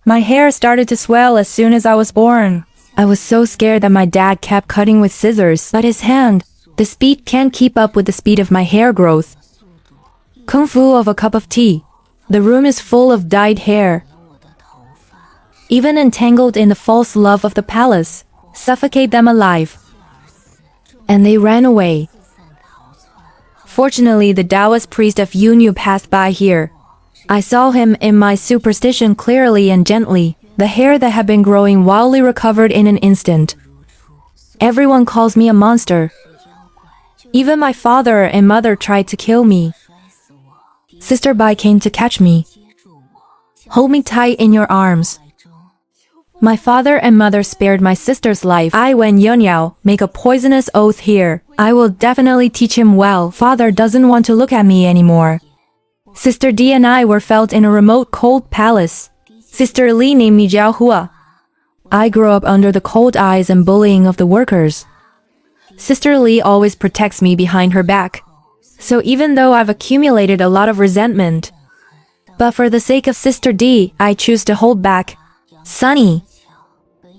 My hair started to swell as soon as I was born. I was so scared that my dad kept cutting with scissors, but his hand, the speed can't keep up with the speed of my hair growth. Kung fu of a cup of tea. The room is full of dyed hair. Even entangled in the false love of the palace, suffocate them alive. And they ran away. Fortunately, the Taoist priest of Yunyu passed by here. I saw him in my superstition clearly and gently. The hair that had been growing wildly recovered in an instant. Everyone calls me a monster. Even my father and mother tried to kill me. Sister Bai came to catch me. Hold me tight in your arms. My father and mother spared my sister's life. I, Wen Yunyao, make a poisonous oath here. I will definitely teach him well. Father doesn't want to look at me anymore. Sister D and I were felt in a remote cold palace. Sister Li named me Jiao Hua. I grew up under the cold eyes and bullying of the workers. Sister Li always protects me behind her back. So even though I've accumulated a lot of resentment, but for the sake of Sister D, I choose to hold back. Sunny.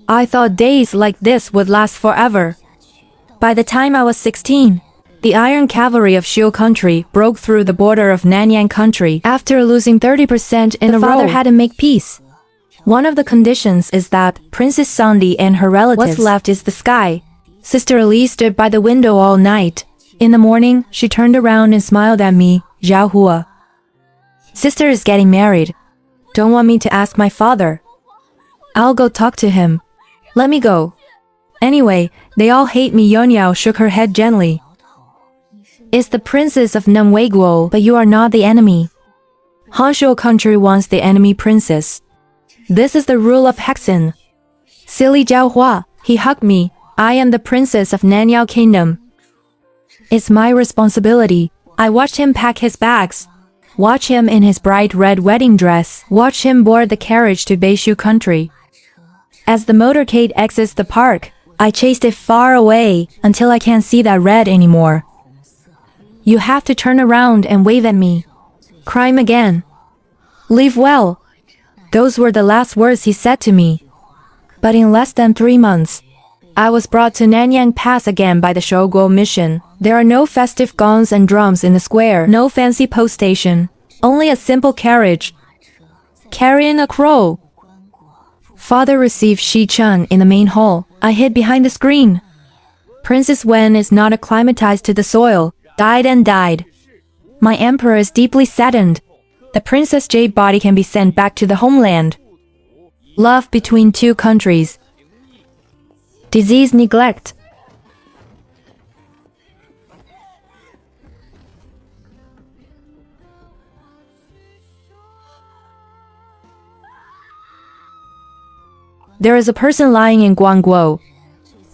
I thought days like this would last forever. By the time I was 16, the Iron Cavalry of Xiu country broke through the border of Nanyang country. After losing 30% in a row, father had to make peace. One of the conditions is that Princess Sandi and her relatives. What's left is the sky. Sister Li stood by the window all night. In the morning, she turned around and smiled at me, Jiao Hua. Sister is getting married. Don't want me to ask my father. I'll go talk to him. Let me go. Anyway, they all hate me. Yunyao shook her head gently. It's the princess of Namweguo, but you are not the enemy. Hanshu country wants the enemy princess. This is the rule of Hexen. Silly Jiao Hua, he hugged me. I am the princess of Nanyao kingdom. It's my responsibility. I watched him pack his bags. Watch him in his bright red wedding dress. Watch him board the carriage to Beishu country. As the motorcade exits the park, I chased it far away until I can't see that red anymore. You have to turn around and wave at me. Crime again. Leave well. Those were the last words he said to me. But in less than 3 months, I was brought to Nanyang Pass again by the Shouguo mission. There are no festive gongs and drums in the square, no fancy post station, only a simple carriage carrying a crow. Father received Shi Chun in the main hall. I hid behind the screen. Princess Wen is not acclimatized to the soil, died and died. My emperor is deeply saddened. The Princess Jade body can be sent back to the homeland. Love between two countries. Disease neglect. There is a person lying in Guangguo.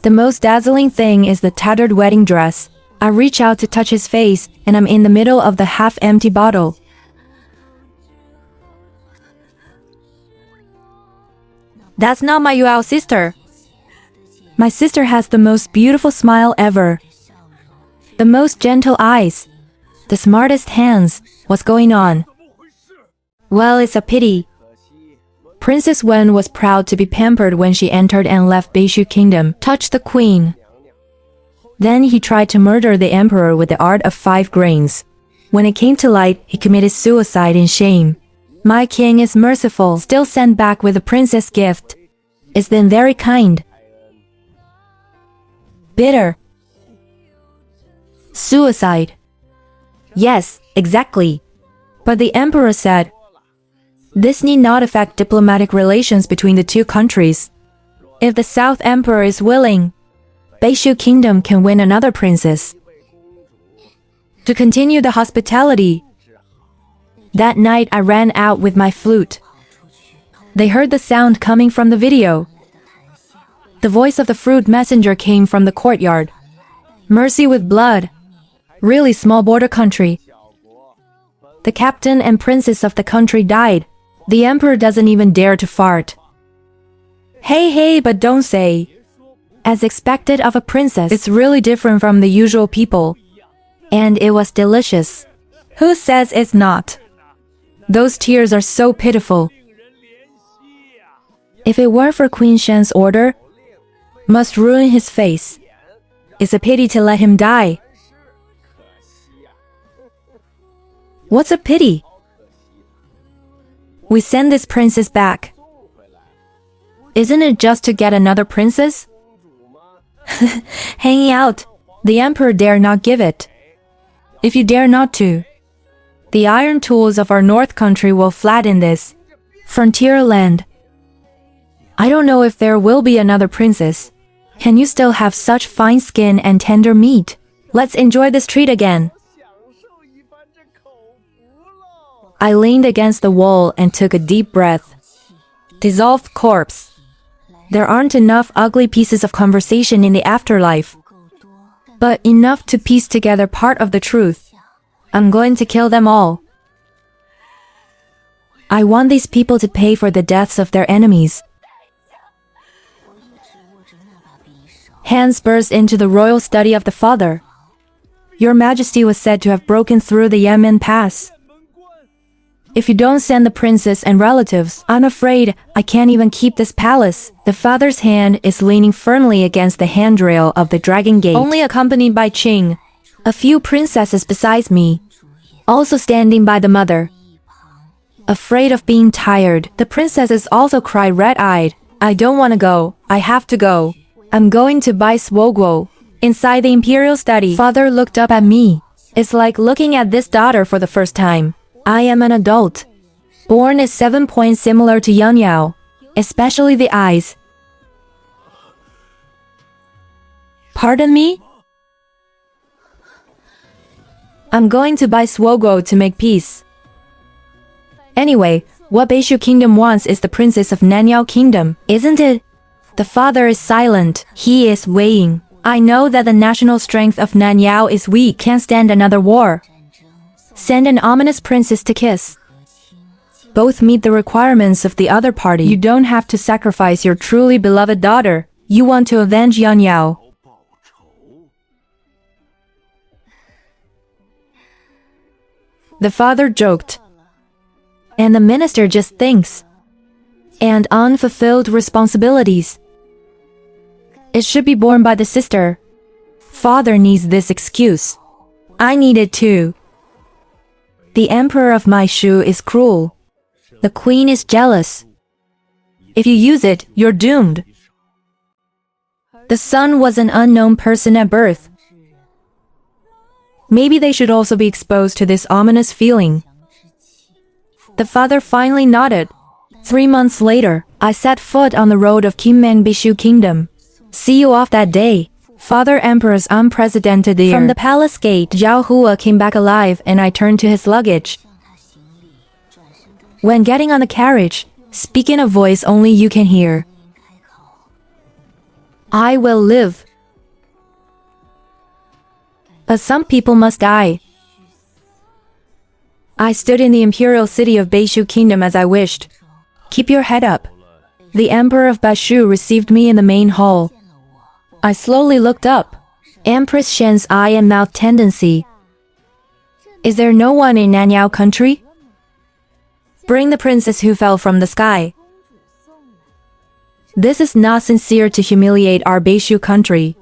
The most dazzling thing is the tattered wedding dress. I reach out to touch his face, and I'm in the middle of the half-empty bottle. That's not my Yuao sister. My sister has the most beautiful smile ever. The most gentle eyes. The smartest hands. What's going on? Well, it's a pity. Princess Wen was proud to be pampered when she entered and left Beishu Kingdom. Touched the queen. Then he tried to murder the emperor with the art of 5 grains. When it came to light, he committed suicide in shame. My king is merciful, still sent back with a princess gift. It's been very kind. Bitter. Suicide. Yes, exactly. But the emperor said, this need not affect diplomatic relations between the two countries. If the South Emperor is willing, Beishu Kingdom can win another princess. To continue the hospitality, that night I ran out with my flute. They heard the sound coming from the video. The voice of the fruit messenger came from the courtyard. Mercy with blood. Really small border country. The captain and princess of the country died. The emperor doesn't even dare to fart. Hey, but don't say. As expected of a princess, it's really different from the usual people. And it was delicious. Who says it's not? Those tears are so pitiful. If it weren't for Queen Shen's order, must ruin his face. It's a pity to let him die. What's a pity? We send this princess back. Isn't it just to get another princess? Hanging out. The emperor dare not give it. If you dare not to, the iron tools of our north country will flatten this frontier land. I don't know if there will be another princess. Can you still have such fine skin and tender meat? Let's enjoy this treat again. I leaned against the wall and took a deep breath. Dissolved corpse. There aren't enough ugly pieces of conversation in the afterlife, but enough to piece together part of the truth. I'm going to kill them all. I want these people to pay for the deaths of their enemies. Hands burst into the royal study of the father. Your Majesty was said to have broken through the Yemen Pass. If you don't send the princess and relatives, I'm afraid I can't even keep this palace. The father's hand is leaning firmly against the handrail of the dragon gate, only accompanied by Qing. A few princesses besides me, also standing by the mother. Afraid of being tired, the princesses also cry red-eyed. I don't want to go. I have to go. I'm going to buy Swoguo. Inside the imperial study, father looked up at me. It's like looking at this daughter for the first time. I am an adult. Born is 7 points similar to Yang Yao, especially the eyes. Pardon me? I'm going to buy Swoguo to make peace. Anyway, what Beishu Kingdom wants is the princess of Nanyao Kingdom, isn't it? The father is silent. He is weighing. I know that the national strength of Nanyao is weak, can't stand another war. Send an ominous princess to kiss. Both meet the requirements of the other party. You don't have to sacrifice your truly beloved daughter. You want to avenge Yang Yao. The father joked. And the minister just thinks. And unfulfilled responsibilities. It should be borne by the sister. Father needs this excuse. I need it too. The emperor of my Shu is cruel. The queen is jealous. If you use it, you're doomed. The son was an unknown person at birth. Maybe they should also be exposed to this ominous feeling. The father finally nodded. 3 months later, I set foot on the road of Kinmeng Bishu Kingdom. See you off that day. Father Emperor's unprecedented year. From the palace gate, Zhao Hua came back alive and I turned to his luggage. When getting on the carriage, speak in a voice only you can hear. I will live. But some people must die. I stood in the imperial city of Beishu Kingdom as I wished. Keep your head up. The Emperor of Bashu received me in the main hall. I slowly looked up. Empress Shen's eye and mouth tendency. Is there no one in Nanyao country? Bring the princess who fell from the sky. This is not sincere to humiliate our Beishu country.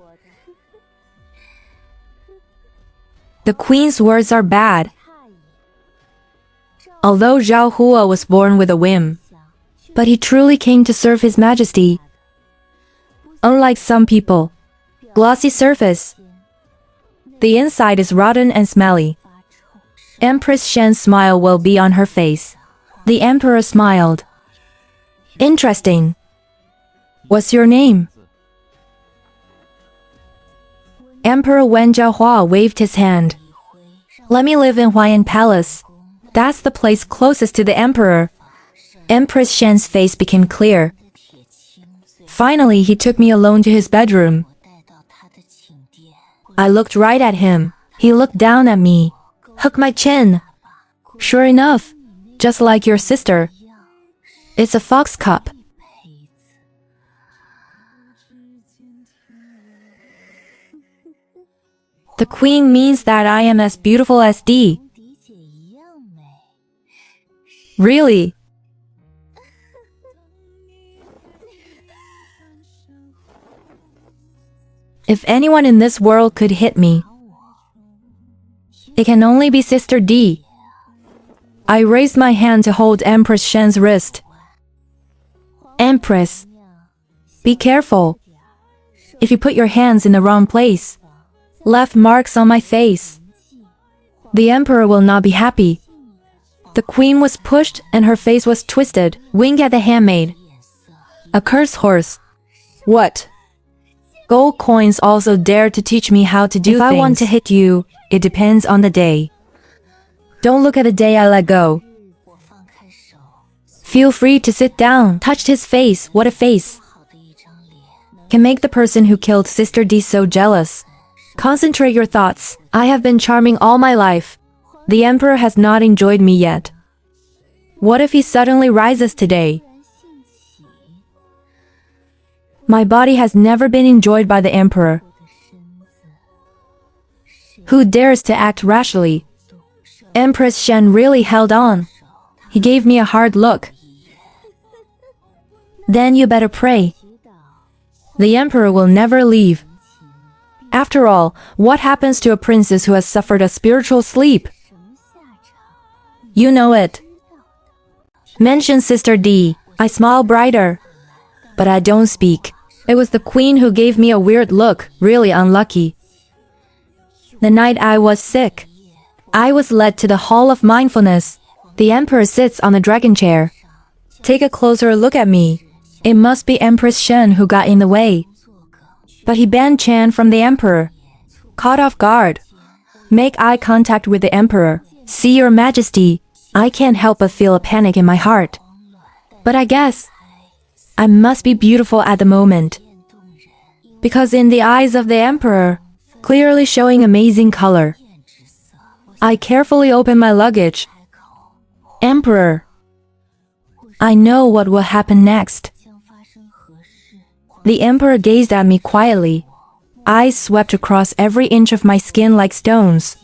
The queen's words are bad. Although Zhao Hua was born with a whim, but he truly came to serve His Majesty. Unlike some people, glossy surface, the inside is rotten and smelly. Empress Shen's smile will be on her face. The emperor smiled. Interesting. What's your name? Emperor Wen Zhaohua waved his hand. Let me live in Huayan Palace. That's the place closest to the emperor. Empress Shen's face became clear. Finally, he took me alone to his bedroom. I looked right at him. He looked down at me. Hooked my chin. Sure enough, just like your sister. It's a fox cup. The queen means that I am as beautiful as D. Really? If anyone in this world could hit me, it can only be Sister D. I raised my hand to hold Empress Shen's wrist. Empress, be careful. If you put your hands in the wrong place, left marks on my face, the emperor will not be happy. The queen was pushed and her face was twisted. Wink at the handmaid. A curse horse. What? Gold coins also dare to teach me how to do things. If I want to hit you, it depends on the day. Don't look at the day I let go. Feel free to sit down. Touched his face. What a face. Can make the person who killed Sister D so jealous. Concentrate your thoughts. I have been charming all my life. The emperor has not enjoyed me yet. What if he suddenly rises today? My body has never been enjoyed by the emperor. Who dares to act rashly? Empress Shen really held on. He gave me a hard look. Then you better pray. The emperor will never leave. After all, what happens to a princess who has suffered a spiritual sleep? You know it. Mention Sister D. I smile brighter. But I don't speak. It was the queen who gave me a weird look, really unlucky. The night I was sick, I was led to the Hall of Mindfulness. The emperor sits on the dragon chair. Take a closer look at me. It must be Empress Shen who got in the way. But he banned Chan from the emperor. Caught off guard. Make eye contact with the emperor. See your majesty. I can't help but feel a panic in my heart. But I guess I must be beautiful at the moment. Because in the eyes of the emperor, clearly showing amazing color. I carefully open my luggage. Emperor, I know what will happen next. The emperor gazed at me quietly. Eyes swept across every inch of my skin like stones.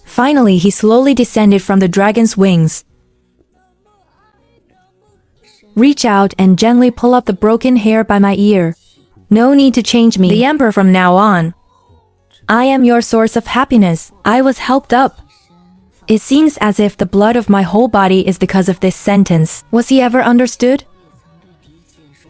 Finally, he slowly descended from the dragon's wings. Reach out and gently pull up the broken hair by my ear. No need to change me, the emperor, from now on. I am your source of happiness. I was helped up. It seems as if the blood of my whole body is because of this sentence. Was he ever understood?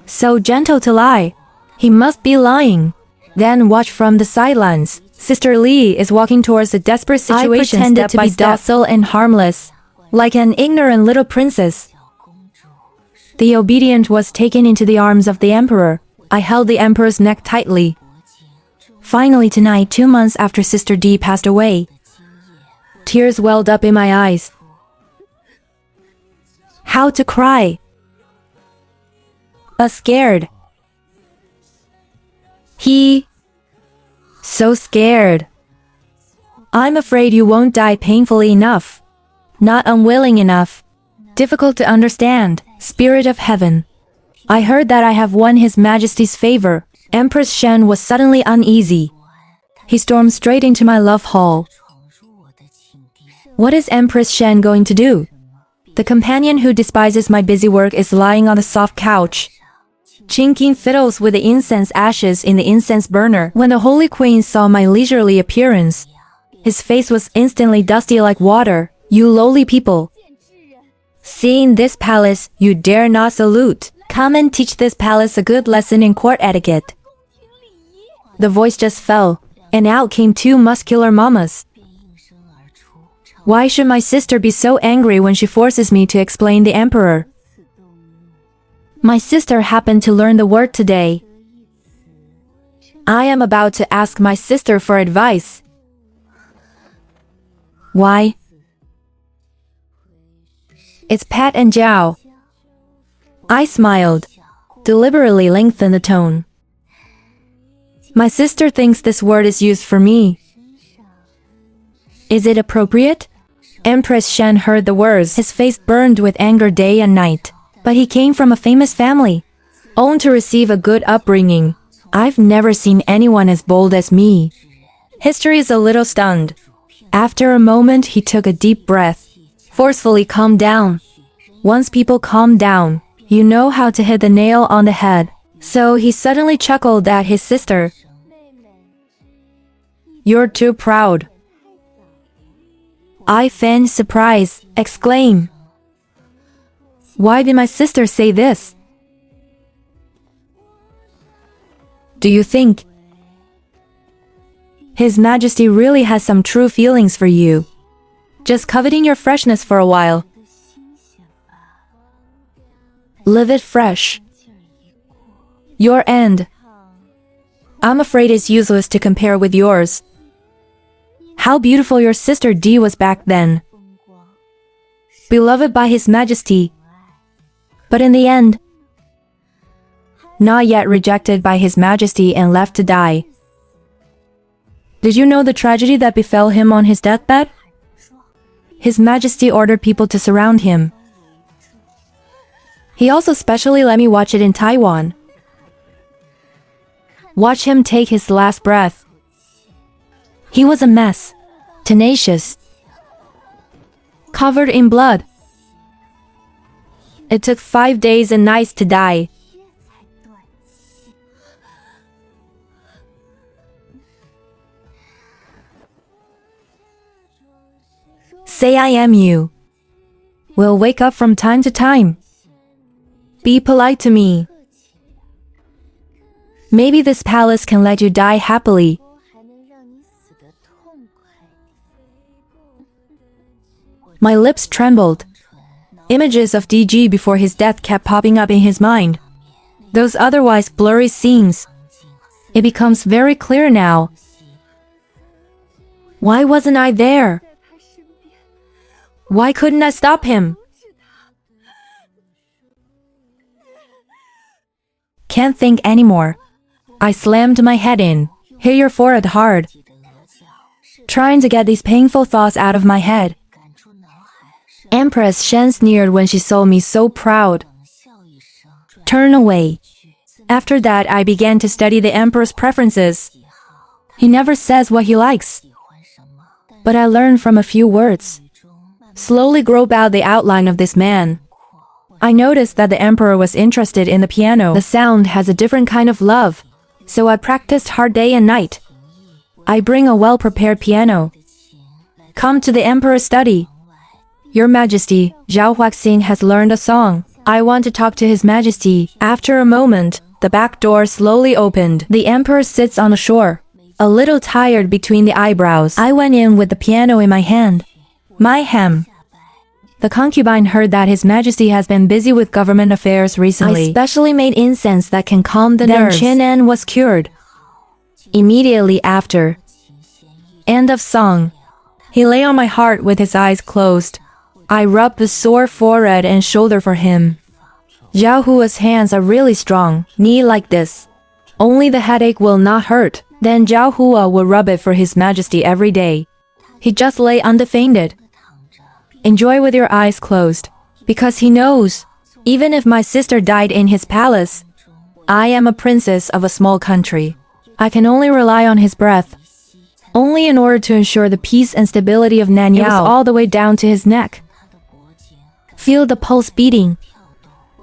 So gentle to lie. He must be lying. Then watch from the sidelines. Sister Li is walking towards a desperate situation. I pretended to be docile and harmless, like an ignorant little princess. The obedient was taken into the arms of the emperor. I held the emperor's neck tightly. Finally tonight, 2 months after Sister D passed away, tears welled up in my eyes. How to cry? Scared. So scared. I'm afraid you won't die painfully enough. Not unwilling enough. Difficult to understand. Spirit of heaven. I heard that I have won His Majesty's favor. Empress Shen was suddenly uneasy. He stormed straight into my love hall. What is Empress Shen going to do? The companion who despises my busy work is lying on the soft couch. Chinking fiddles with the incense ashes in the incense burner. When the Holy Queen saw my leisurely appearance, his face was instantly dusty like water. You lowly people. Seeing this palace, you dare not salute. Come and teach this palace a good lesson in court etiquette. The voice just fell, and out came 2 muscular mamas. Why should my sister be so angry when she forces me to explain the emperor? My sister happened to learn the word today. I am about to ask my sister for advice. Why? It's Pat and Jiao. I smiled, deliberately lengthened the tone. My sister thinks this word is used for me. Is it appropriate? Empress Shen heard the words. His face burned with anger day and night. But he came from a famous family, owned to receive a good upbringing. I've never seen anyone as bold as me. History is a little stunned. After a moment, he took a deep breath. Forcefully calm down. Once people calm down, you know how to hit the nail on the head. So he suddenly chuckled at his sister. You're too proud. I feigned surprise, exclaim. Why did my sister say this? Do you think His Majesty really has some true feelings for you, just coveting your freshness for a while? Live it fresh. Your end, I'm afraid, is useless to compare with yours. How beautiful your sister D was back then. Beloved by His Majesty. But in the end, not yet rejected by His Majesty and left to die. Did you know the tragedy that befell him on his deathbed? His Majesty ordered people to surround him. He also specially let me watch it in Taiwan. Watch him take his last breath. He was a mess, tenacious, covered in blood. It took 5 days and nights to die. Say I am you. We'll wake up from time to time. Be polite to me. Maybe this palace can let you die happily. My lips trembled. Images of DG before his death kept popping up in his mind. Those otherwise blurry scenes. It becomes very clear now. Why wasn't I there? Why couldn't I stop him? Can't think anymore. I slammed my head in, hit your forehead hard, trying to get these painful thoughts out of my head. Empress Shen sneered when she saw me so proud. Turn away. After that, I began to study the Emperor's preferences. He never says what he likes, but I learned from a few words. Slowly grope out the outline of this man. I noticed that the Emperor was interested in the piano. The sound has a different kind of love, so I practiced hard day and night. I bring a well-prepared piano. Come to the Emperor's study. Your Majesty, Zhao Huaxing has learned a song. I want to talk to His Majesty. After a moment, the back door slowly opened. The Emperor sits on the shore, a little tired between the eyebrows. I went in with the piano in my hand. My hem. The concubine heard that His Majesty has been busy with government affairs recently. I specially made incense that can calm the nerves. Then Chen-en was cured. Immediately after. End of song. He lay on my heart with his eyes closed. I rubbed the sore forehead and shoulder for him. Zhao Hua's hands are really strong, knee like this. Only the headache will not hurt. Then Zhao Hua will rub it for His Majesty every day. He just lay undefended. Enjoy with your eyes closed, because he knows, even if my sister died in his palace, I am a princess of a small country. I can only rely on his breath, only in order to ensure the peace and stability of Nanyao. It was all the way down to his neck. Feel the pulse beating.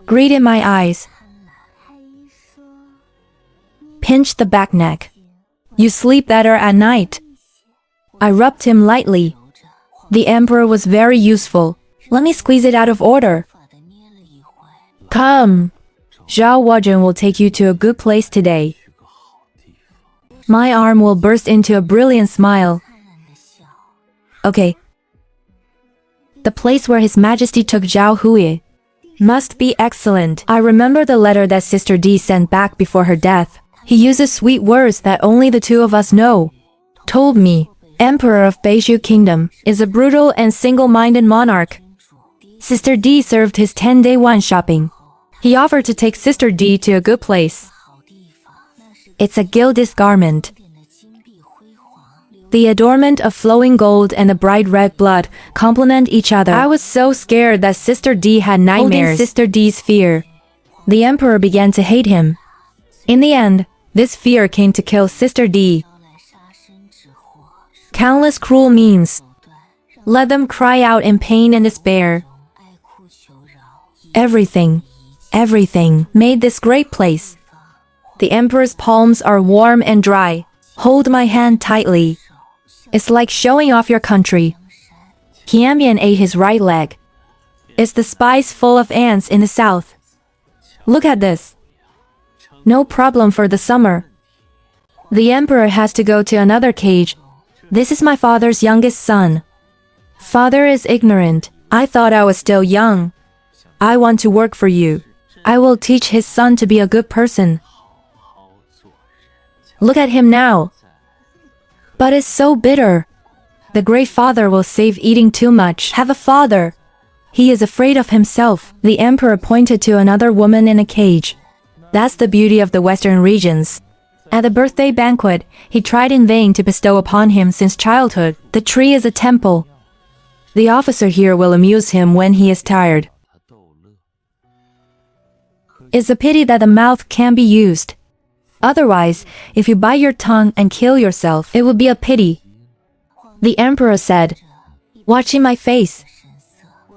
Greed in my eyes. Pinch the back neck. You sleep better at night. I rubbed him lightly. The Emperor was very useful. Let me squeeze it out of order. Come. Zhao Huajun will take you to a good place today. My arm will burst into a brilliant smile. Okay. The place where His Majesty took Zhao Hui must be excellent. I remember the letter that Sister D sent back before her death. He uses sweet words that only the two of us know. Told me, Emperor of Beishu Kingdom is a brutal and single-minded monarch. Sister D served his 10-day wine shopping. He offered to take Sister D to a good place. It's a gilded garment. The adornment of flowing gold and the bright red blood complement each other. I was so scared that Sister D had nightmares. Holding Sister D's fear, the Emperor began to hate him. In the end, this fear came to kill Sister D. Countless cruel means. Let them cry out in pain and despair. Everything made this great place. The Emperor's palms are warm and dry. Hold my hand tightly. It's like showing off your country. Kiamian ate his right leg. It's the spice full of ants in the south. Look at this. No problem for the summer. The emperor has to go to another cage. This is my father's youngest son. Father is ignorant. I thought I was still young. I want to work for you. I will teach his son to be a good person. Look at him now. But it's so bitter. The great father will save eating too much. Have a father. He is afraid of himself. The emperor pointed to another woman in a cage. That's the beauty of the western regions. At the birthday banquet, he tried in vain to bestow upon him since childhood. The tree is a temple. The officer here will amuse him when he is tired. It's a pity that the mouth can't be used. Otherwise, if you bite your tongue and kill yourself, it would be a pity. The emperor said, watching my face.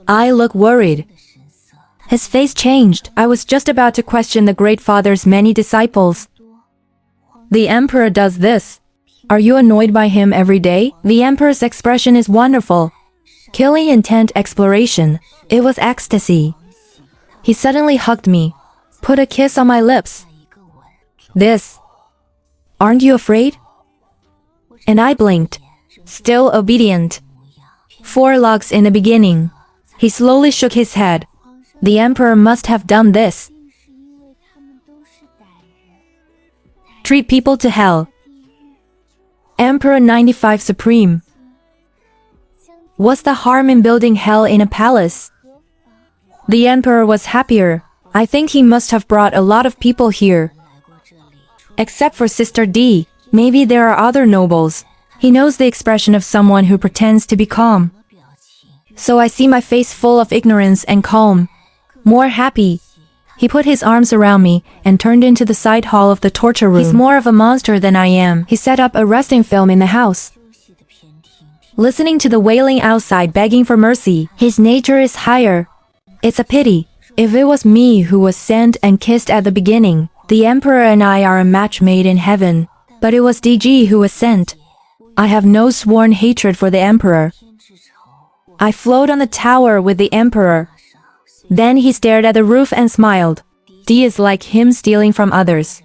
I look worried. His face changed. I was just about to question the great father's many disciples. The emperor does this. Are you annoyed by him every day? The emperor's expression is wonderful. Killing intent exploration. It was ecstasy. He suddenly hugged me, put a kiss on my lips. This. Aren't you afraid? And I blinked. Still obedient. 4 logs in the beginning. He slowly shook his head. The emperor must have done this. Treat people to hell. Emperor 95 Supreme. What's the harm in building hell in a palace? The emperor was happier. I think he must have brought a lot of people here. Except for Sister D. Maybe there are other nobles. He knows the expression of someone who pretends to be calm. So I see my face full of ignorance and calm. More happy. He put his arms around me and turned into the side hall of the torture room. He's more of a monster than I am. He set up a resting film in the house. Listening to the wailing outside begging for mercy. His nature is higher. It's a pity. If it was me who was sent and kissed at the beginning, the emperor and I are a match made in heaven. But it was DG who was sent. I have no sworn hatred for the emperor. I float on the tower with the emperor. Then he stared at the roof and smiled. D is like him stealing from others.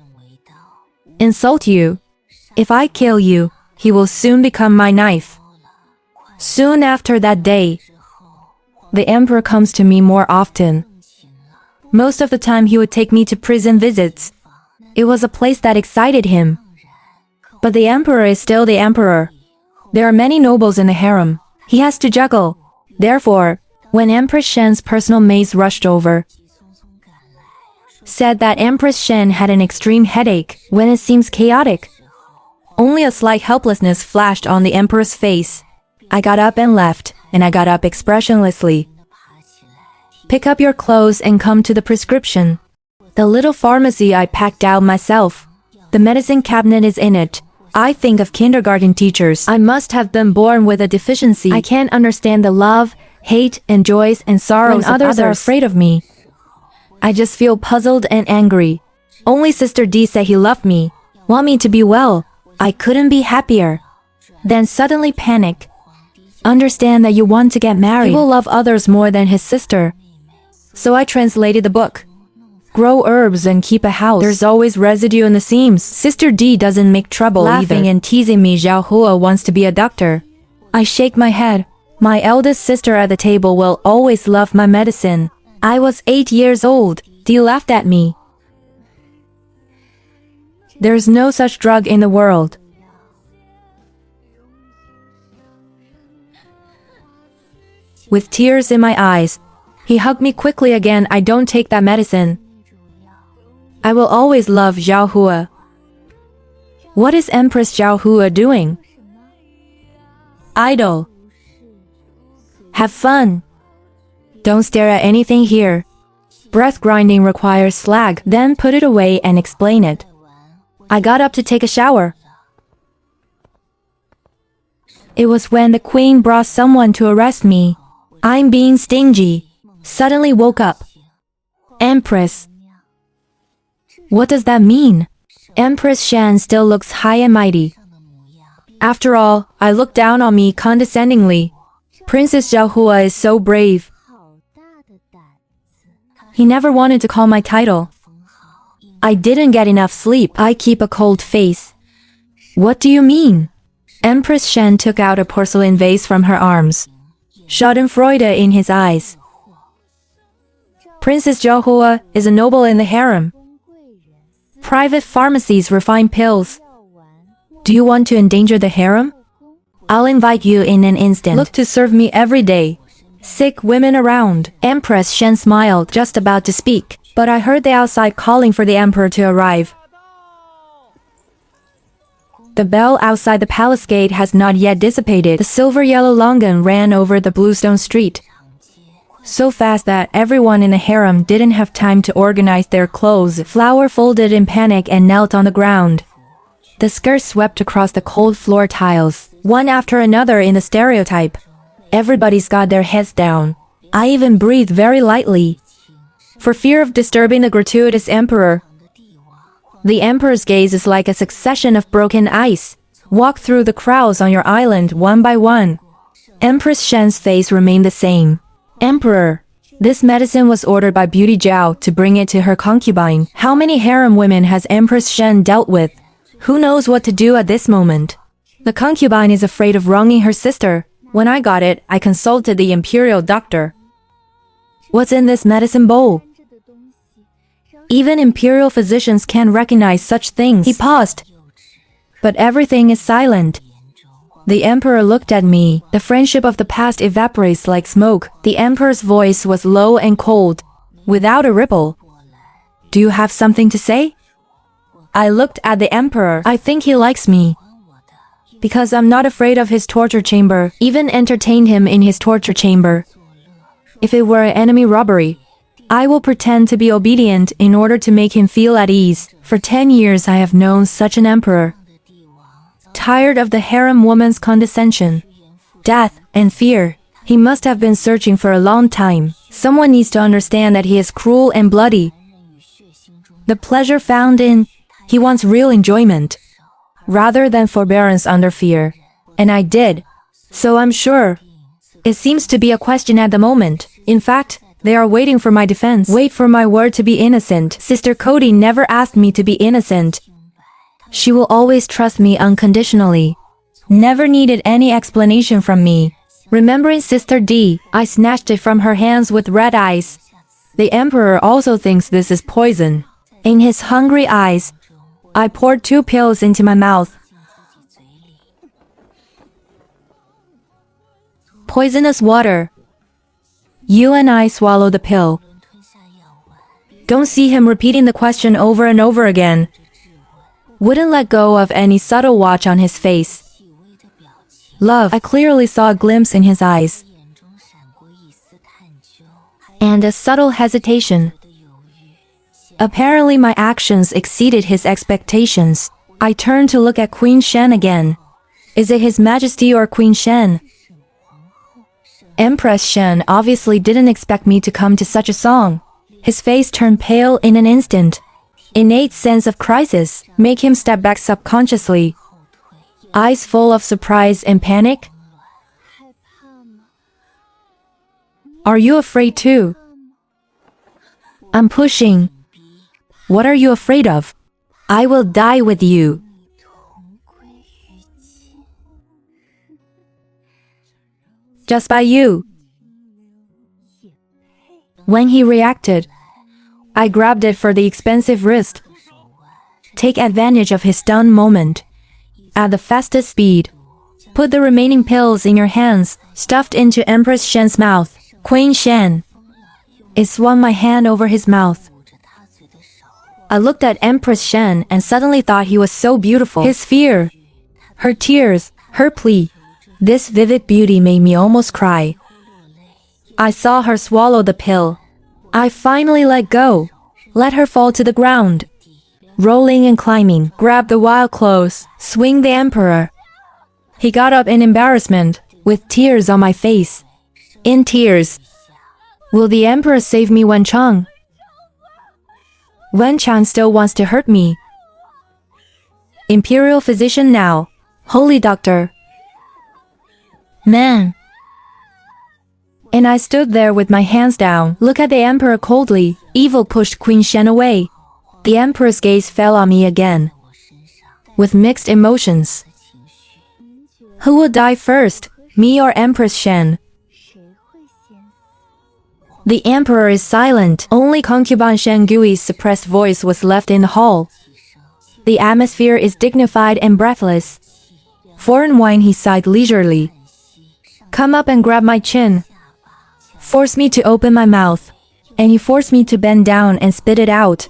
Insult you. If I kill you, he will soon become my knife. Soon after that day, the emperor comes to me more often. Most of the time he would take me to prison visits. It was a place that excited him. But the emperor is still the emperor. There are many nobles in the harem. He has to juggle. Therefore, when Empress Shen's personal maids rushed over, said that Empress Shen had an extreme headache when it seems chaotic. Only a slight helplessness flashed on the emperor's face. I got up and left, and I got up expressionlessly. Pick up your clothes and come to the prescription. The little pharmacy I packed out myself. The medicine cabinet is in it. I think of kindergarten teachers. I must have been born with a deficiency. I can't understand the love, hate, and joys and sorrows when others are afraid of me. I just feel puzzled and angry. Only Sister D said he loved me, want me to be well. I couldn't be happier. Then suddenly panic. Understand that you want to get married. He will love others more than his sister. So I translated the book. Grow herbs and keep a house. There's always residue in the seams. Sister D doesn't make trouble laughing either. And teasing me. Zhao Hua wants to be a doctor. I shake my head. My eldest sister at the table will always love my medicine. I was 8 years old. D laughed at me. There's no such drug in the world. With tears in my eyes, he hugged me quickly again. I don't take that medicine. I will always love Zhao Hua. What is Empress Zhao Hua doing? Idle. Have fun. Don't stare at anything here. Breath grinding requires slag. Then put it away and explain it. I got up to take a shower. It was when the queen brought someone to arrest me. I'm being stingy. Suddenly woke up. Empress. What does that mean? Empress Shan still looks high and mighty. After all, I looked down on me condescendingly. Princess Zhaohua is so brave. He never wanted to call my title. I didn't get enough sleep. I keep a cold face. What do you mean? Empress Shen took out a porcelain vase from her arms. Schadenfreude in his eyes. Princess Zhaohua is a noble in the harem. Private pharmacies refine pills. Do you want to endanger the harem? I'll invite you in an instant. Look to serve me every day. Sick women around. Empress Shen smiled, just about to speak, but I heard the outside calling for the emperor to arrive. The bell outside the palace gate has not yet dissipated. The silver-yellow longan ran over the bluestone street so fast that everyone in the harem didn't have time to organize their clothes. Flower folded in panic and knelt on the ground. The skirts swept across the cold floor tiles, one after another in the stereotype. Everybody's got their heads down. I even breathed very lightly, for fear of disturbing the gratuitous emperor. The emperor's gaze is like a succession of broken ice. Walk through the crowds on your island one by one. Empress Shen's face remained the same. Emperor, this medicine was ordered by Beauty Zhao to bring it to her concubine. How many harem women has Empress Shen dealt with? Who knows what to do at this moment? The concubine is afraid of wronging her sister. When I got it, I consulted the imperial doctor. What's in this medicine bowl? Even imperial physicians can't recognize such things. He paused. But everything is silent. The emperor looked at me. The friendship of the past evaporates like smoke. The emperor's voice was low and cold, without a ripple. Do you have something to say? I looked at the emperor. I think he likes me, because I'm not afraid of his torture chamber. Even entertained him in his torture chamber. If it were an enemy robbery, I will pretend to be obedient in order to make him feel at ease. For 10 years I have known such an emperor. Tired of the harem woman's condescension, death, and fear, he must have been searching for a long time. Someone needs to understand that he is cruel and bloody. The pleasure found in, he wants real enjoyment, rather than forbearance under fear. And I did. So I'm sure. It seems to be a question at the moment. In fact, they are waiting for my defense. Wait for my word to be innocent. Sister Cody never asked me to be innocent. She will always trust me unconditionally. Never needed any explanation from me. Remembering Sister D, I snatched it from her hands with red eyes. The emperor also thinks this is poison. In his hungry eyes, I poured 2 pills into my mouth. Poisonous water. You and I swallow the pill. Don't see him repeating the question over and over again. Wouldn't let go of any subtle watch on his face. Love, I clearly saw a glimpse in his eyes. And a subtle hesitation. Apparently my actions exceeded his expectations. I turned to look at Queen Shen again. Is it His Majesty or Queen Shen? Empress Shen obviously didn't expect me to come to such a song. His face turned pale in an instant. Innate sense of crisis make him step back subconsciously. Eyes full of surprise and panic. Are you afraid too? I'm pushing. What are you afraid of? I will die with you. Just by you. When he reacted, I grabbed it for the expensive wrist. Take advantage of his stunned moment. At the fastest speed. Put the remaining pills in your hands, stuffed into Empress Shen's mouth. Queen Shen. It swung my hand over his mouth. I looked at Empress Shen and suddenly thought he was so beautiful. His fear, her tears, her plea. This vivid beauty made me almost cry. I saw her swallow the pill. I finally let go. Let her fall to the ground. Rolling and climbing, grab the wild clothes, swing the emperor. He got up in embarrassment, with tears on my face. In tears. Will the emperor save me, Wenchang? Wenchang still wants to hurt me. Imperial physician now. Holy doctor. Man. And I stood there with my hands down. Look at the emperor coldly. Evil pushed Queen Shen away. The emperor's gaze fell on me again. With mixed emotions. Who will die first, me or Empress Shen? The emperor is silent. Only concubine Shen Gui's suppressed voice was left in the hall. The atmosphere is dignified and breathless. Foreign wine, he sighed leisurely. Come up and grab my chin. Force me to open my mouth. And he forced me to bend down and spit it out.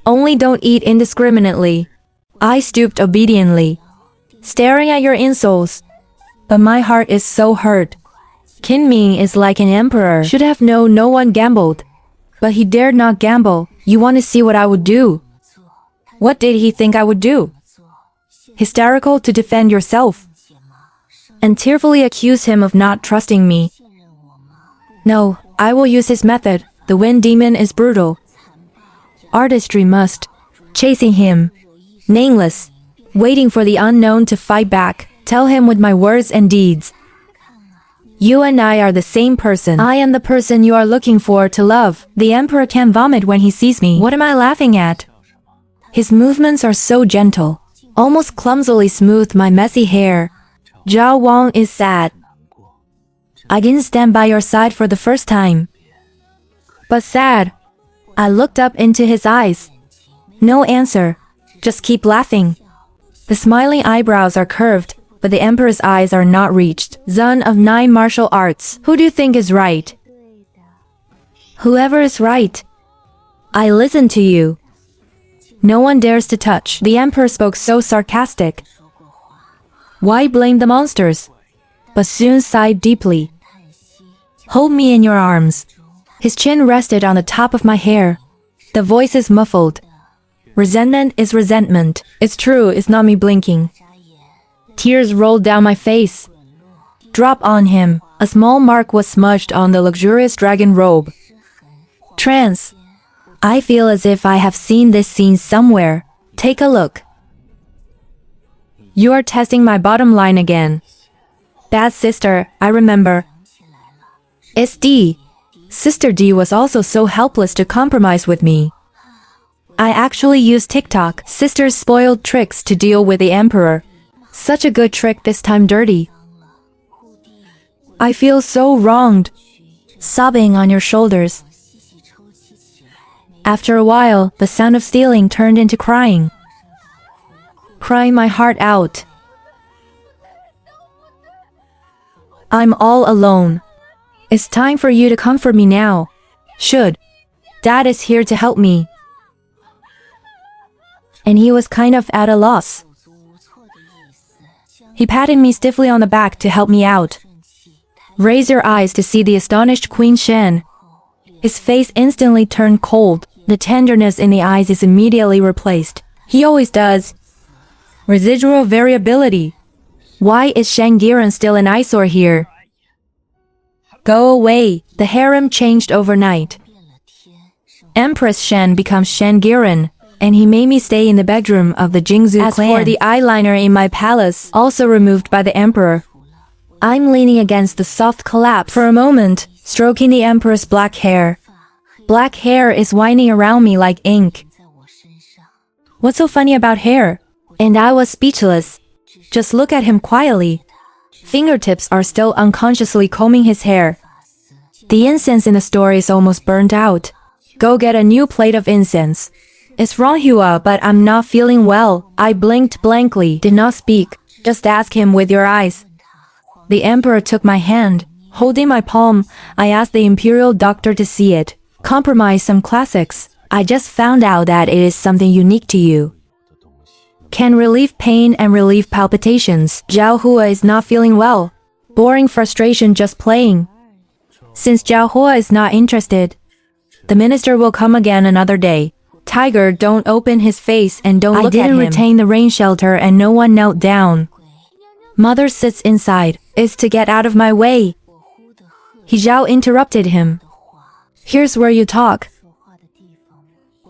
Only don't eat indiscriminately. I stooped obediently, staring at your insoles. But my heart is so hurt. Qin Ming is like an emperor. Should have known no one gambled. But he dared not gamble. You want to see what I would do? What did he think I would do? Hysterical to defend yourself. And tearfully accuse him of not trusting me. No, I will use his method. The wind demon is brutal. Artistry must. Chasing him. Nameless. Waiting for the unknown to fight back. Tell him with my words and deeds. You and I are the same person. I am the person you are looking for to love. The emperor can vomit when he sees me. What am I laughing at? His movements are so gentle. Almost clumsily smoothed my messy hair. Zhao Wang is sad. I didn't stand by your side for the first time. But sad. I looked up into his eyes. No answer. Just keep laughing. The smiling eyebrows are curved, but the emperor's eyes are not reached. Son of 9 martial arts. Who do you think is right? Whoever is right. I listen to you. No one dares to touch. The emperor spoke so sarcastic. Why blame the monsters? But soon sighed deeply. Hold me in your arms. His chin rested on the top of my hair. The voice is muffled. Resentment is resentment. It's true, it's not me blinking. Tears rolled down my face. Drop on him. A small mark was smudged on the luxurious dragon robe. Trance. I feel as if I have seen this scene somewhere. Take a look. You are testing my bottom line again. Bad sister, I remember. It's D. Sister D was also so helpless to compromise with me. I actually used TikTok, sister's spoiled tricks to deal with the emperor. Such a good trick, this time dirty. I feel so wronged. Sobbing on your shoulders. After a while, the sound of stealing turned into crying. Crying my heart out. I'm all alone. It's time for you to comfort me now. Should. Dad is here to help me. And he was kind of at a loss. He patted me stiffly on the back to help me out. Raise your eyes to see the astonished Queen Shen. His face instantly turned cold. The tenderness in the eyes is immediately replaced. He always does. Residual variability. Why is Shen Giran still an eyesore here? Go away. The harem changed overnight. Empress Shen becomes Shen Giran, and he made me stay in the bedroom of the Jingzhu clan. As for the eyeliner in my palace, also removed by the emperor. I'm leaning against the soft collapse for a moment, stroking the emperor's black hair. Black hair is winding around me like ink. What's so funny about hair? And I was speechless. Just look at him quietly. Fingertips are still unconsciously combing his hair. The incense in the store is almost burnt out. Go get a new plate of incense. It's wrong, Hua, but I'm not feeling well. I blinked blankly, did not speak. Just ask him with your eyes. The emperor took my hand. Holding my palm, I asked the imperial doctor to see it. Compromise some classics. I just found out that it is something unique to you. Can relieve pain and relieve palpitations. Zhao Hua is not feeling well. Boring frustration just playing. Since Zhao Hua is not interested, the minister will come again another day. Tiger, don't open his face and don't look at him. I didn't retain the rain shelter and no one knelt down. Mother sits inside. It's to get out of my way. Zhao interrupted him. Here's where you talk.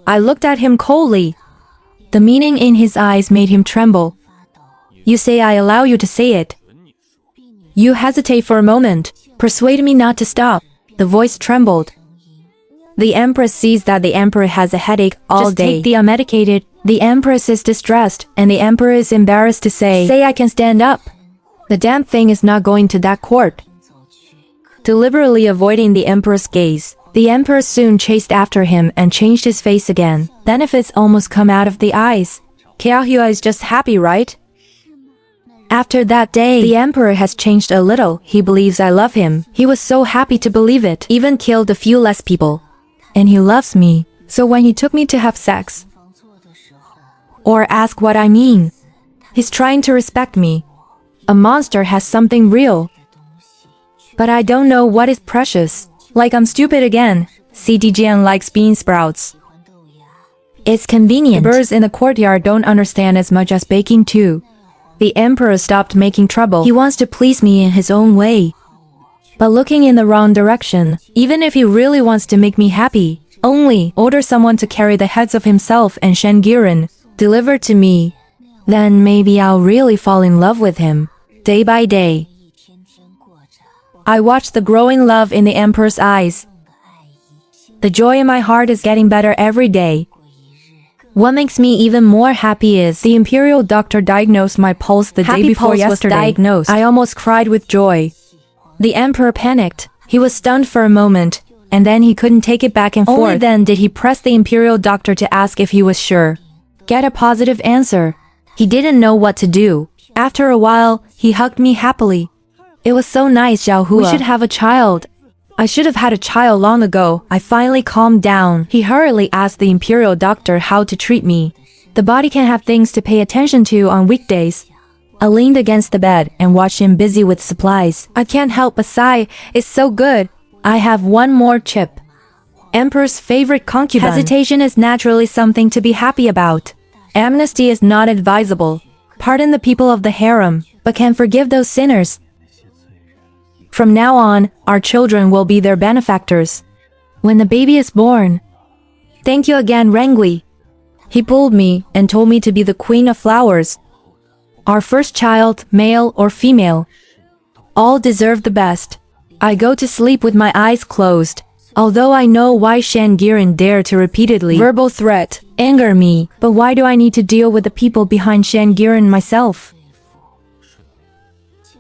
I looked at him coldly. The meaning in his eyes made him tremble. You say I allow you to say it. You hesitate for a moment, persuade me not to stop. The voice trembled. The Empress sees that the Emperor has a headache all day. Just take the unmedicated. The Empress is distressed, and the Emperor is embarrassed to say I can stand up. The damn thing is not going to that court. Deliberately avoiding the Emperor's gaze, the Emperor soon chased after him and changed his face again. Benefits almost come out of the eyes. Xiaohua is just happy, right? After that day, the Emperor has changed a little. He believes I love him. He was so happy to believe it, even killed a few less people. And he loves me. So when he took me to have sex, or ask what I mean, he's trying to respect me. A monster has something real. But I don't know what is precious. Like I'm stupid again. CDGN likes bean sprouts. It's convenient. The birds in the courtyard don't understand as much as baking too. The Emperor stopped making trouble. He wants to please me in his own way. But looking in the wrong direction. Even if he really wants to make me happy, only order someone to carry the heads of himself and Shengiren, deliver to me. Then maybe I'll really fall in love with him. Day by day, I watch the growing love in the Emperor's eyes. The joy in my heart is getting better every day. What makes me even more happy is the imperial doctor diagnosed my pulse the day before yesterday. I almost cried with joy. The Emperor panicked. He was stunned for a moment, and then he couldn't take it back and forth. Only then did he press the imperial doctor to ask if he was sure. Get a positive answer. He didn't know what to do. After a while, he hugged me happily. It was so nice, Xiaohua. We should have a child. I should have had a child long ago. I finally calmed down. He hurriedly asked the imperial doctor how to treat me. The body can have things to pay attention to on weekdays. I leaned against the bed and watched him busy with supplies. I can't help but sigh. It's so good. I have one more chip. Emperor's favorite concubine. Hesitation is naturally something to be happy about. Amnesty is not advisable. Pardon the people of the harem, but can forgive those sinners. From now on, our children will be their benefactors. When the baby is born. Thank you again, Rengli. He pulled me and told me to be the queen of flowers. Our first child, male or female. All deserve the best. I go to sleep with my eyes closed. Although I know why Shengiren dared to repeatedly verbal threat, anger me, but why do I need to deal with the people behind Shengiren myself?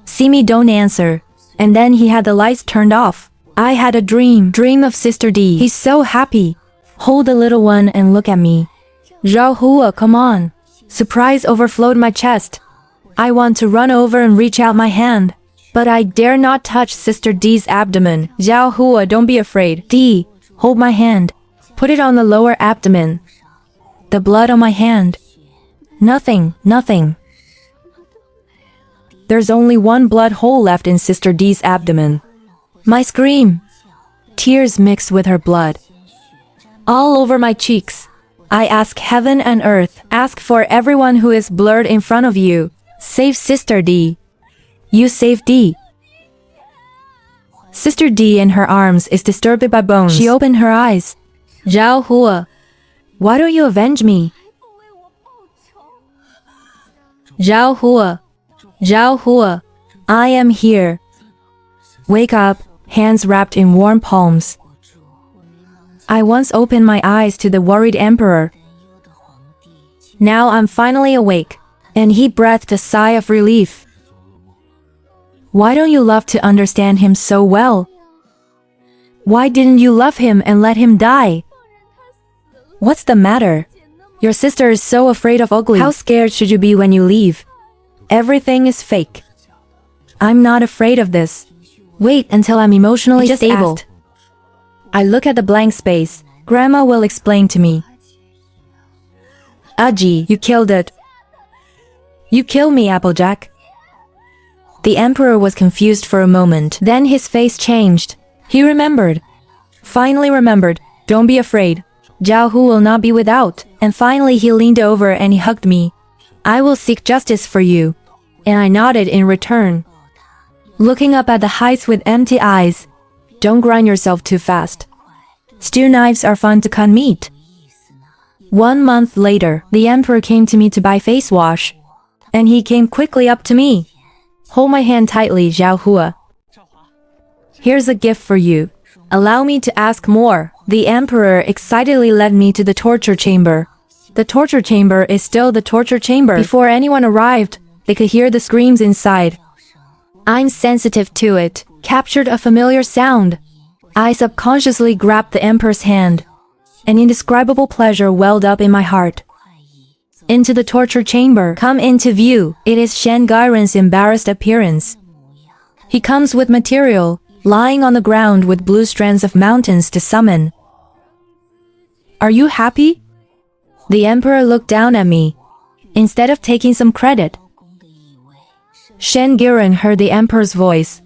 See me don't answer. And then he had the lights turned off. I had a dream of Sister D. He's so happy. Hold the little one and look at me. Xiaohua, come on. Surprise overflowed my chest. I want to run over and reach out my hand. But I dare not touch Sister D's abdomen. Xiaohua, don't be afraid. D, hold my hand. Put it on the lower abdomen. The blood on my hand. Nothing. There's only one blood hole left in Sister D's abdomen. My scream. Tears mixed with her blood. All over my cheeks. I ask heaven and earth. Ask for everyone who is blurred in front of you. Save Sister D. You save D. Sister D in her arms is disturbed by bones. She opened her eyes. Xiaohua, why don't you avenge me? Xiaohua, I am here. Wake up, hands wrapped in warm palms. I once opened my eyes to the worried emperor. Now I'm finally awake, and he breathed a sigh of relief. Why don't you love to understand him so well? Why didn't you love him and let him die? What's the matter? Your sister is so afraid of ugly. How scared should you be when you leave? Everything is fake. I'm not afraid of this. Wait until I'm emotionally stable. I look at the blank space. Grandma will explain to me. Aji, you killed it. You kill me, Applejack. The emperor was confused for a moment. Then his face changed. He remembered. Finally remembered. Don't be afraid. Xiaohu will not be without. And finally he leaned over and he hugged me. I will seek justice for you. And I nodded in return. Looking up at the heights with empty eyes. Don't grind yourself too fast. Stew knives are fun to cut meat. 1 month later, the emperor came to me to buy face wash. and he came quickly up to me. Hold my hand tightly, Zhao Hua. Here's a gift for you. Allow me to ask more. The emperor excitedly led me to the torture chamber. The torture chamber is still the torture chamber. Before anyone arrived, they could hear the screams inside. I'm sensitive to it. Captured a familiar sound. I subconsciously grabbed the emperor's hand. An indescribable pleasure welled up in my heart. Into the torture chamber. Come into view. It is Shen Gairen's embarrassed appearance. He comes with material, lying on the ground with blue strands of mountains to summon. Are you happy? The emperor looked down at me. Instead of taking some credit, Shen Gairen heard the emperor's voice,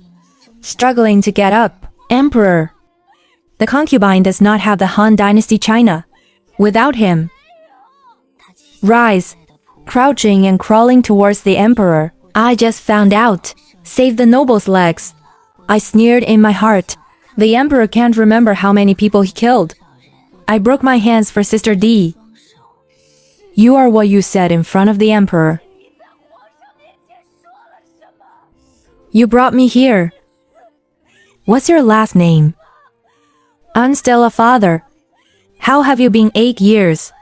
struggling to get up. Emperor. The concubine does not have the Han Dynasty China. Without him. Rise. Crouching and crawling towards the emperor. I just found out. Save the noble's legs. I sneered in my heart. The emperor can't remember how many people he killed. I broke my hands for Sister D. You are what you said in front of the emperor. You brought me here. What's your last name? I'm still a father. How have you been 8 years?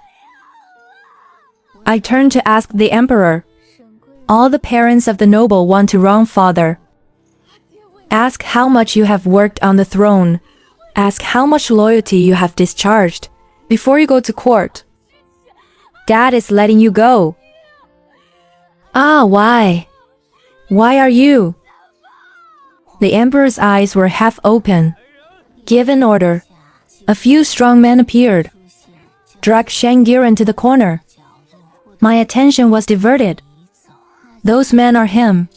I turned to ask the emperor. All the parents of the noble want to wrong father. Ask how much you have worked on the throne. Ask how much loyalty you have discharged before you go to court. Dad is letting you go. Ah, why? Why are you? The emperor's eyes were half open. Give an order. A few strong men appeared. Dragged Shen Gairen to the corner. My attention was diverted. Those men are him.